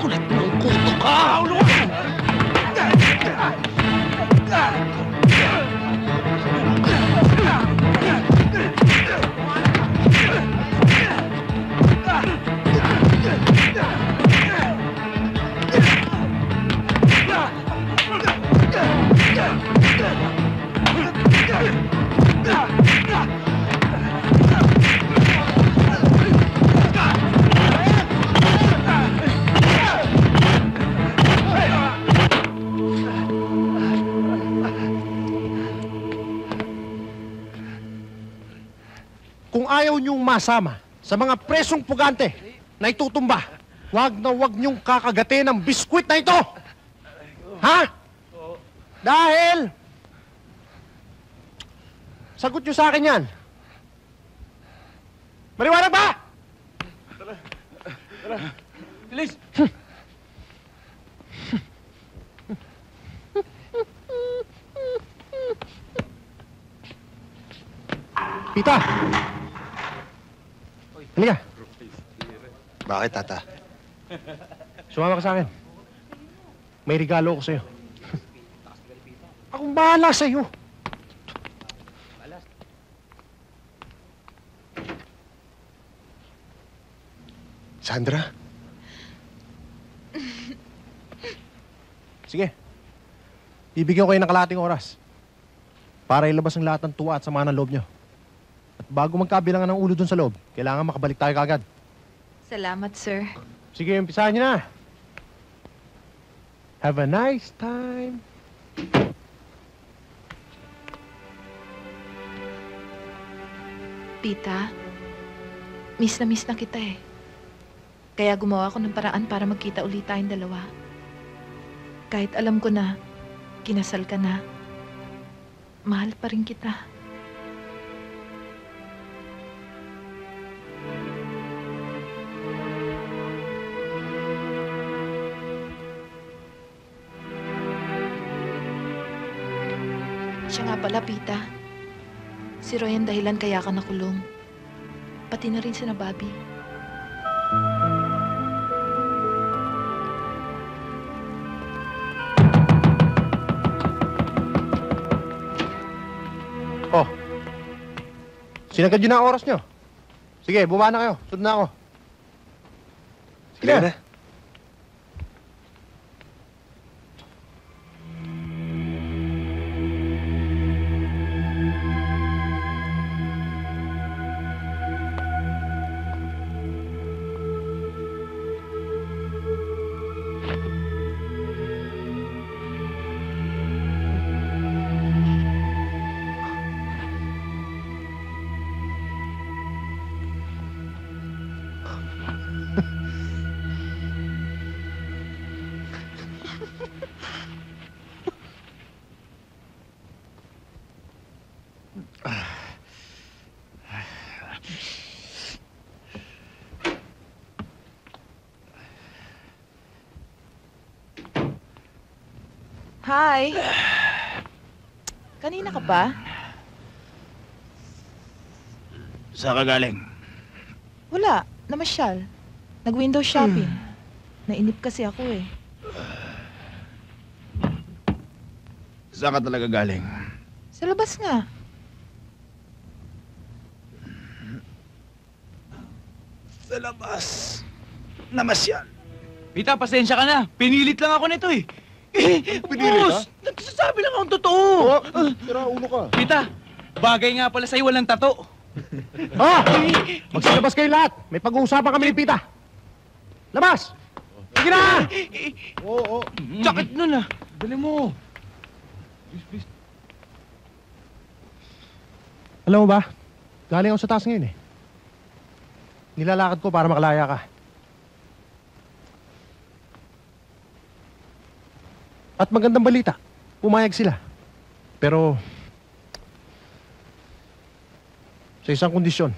Kulit mong kuto ka! Ulo ka! Kung ayaw niyong masama sa mga presong pugante na itutumba, wag na wag niyong kakagatin ang biskwit na ito! Ha? Dahil... Sagot niyo sa akin yan. Maliwanag ba? Bilis! Pita! Halika. Bakit, Tata? Sumama ka sa akin. May regalo ko sa'yo. Akong bahala sa'yo. Sandra? Sige. Bibigyan ko kayo ng kalahating oras para ilabas ang lahat ng tuwa at sama ng loob nyo. At bago magkabilangan ng ulo dun sa loob, kailangan makabalik tayo kagad. Salamat, sir. Sige, umpisahan nyo na. Have a nice time. Pita, miss na kita eh. Kaya gumawa ko ng paraan para magkita ulit tayong dalawa. Kahit alam ko na, kinasal ka na, mahal pa rin kita. Siya nga pala, Pita. Si Roy ang dahilan kaya ka nakulong. Pati na rin si na Bobby. Oh. Sinagad yun na ang oras nyo. Sige, bumaba na kayo. Sunod na ako. Sige na. Hi! Kanina ka pa? Saan ka galing? Wala. Namasyal. Nag-window shopping. Nainip kasi ako eh. Saan ka talaga galing? Sa labas nga. Sa labas. Namasyal. Pita, pasensya ka na. Pinilit lang ako nito eh. Pinilit Boss, nagsasabi lang akong totoo. Tira, ulo ka. Pita, bagay nga pala sa'yo walang tato. Ah! Magsilabas kayo lahat. May pag-uusapan kami ni Pita. Labas! Sige na! Oo. Sakit nun ah. Dali mo. Please. Alam mo ba? Galing ako sa taas ngayon eh. Nilalakad ko para makalaya ka. At magandang balita, pumayag sila. Pero, sa isang kondisyon.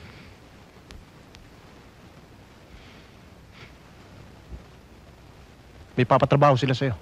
May papatrabaho sila sa'yo.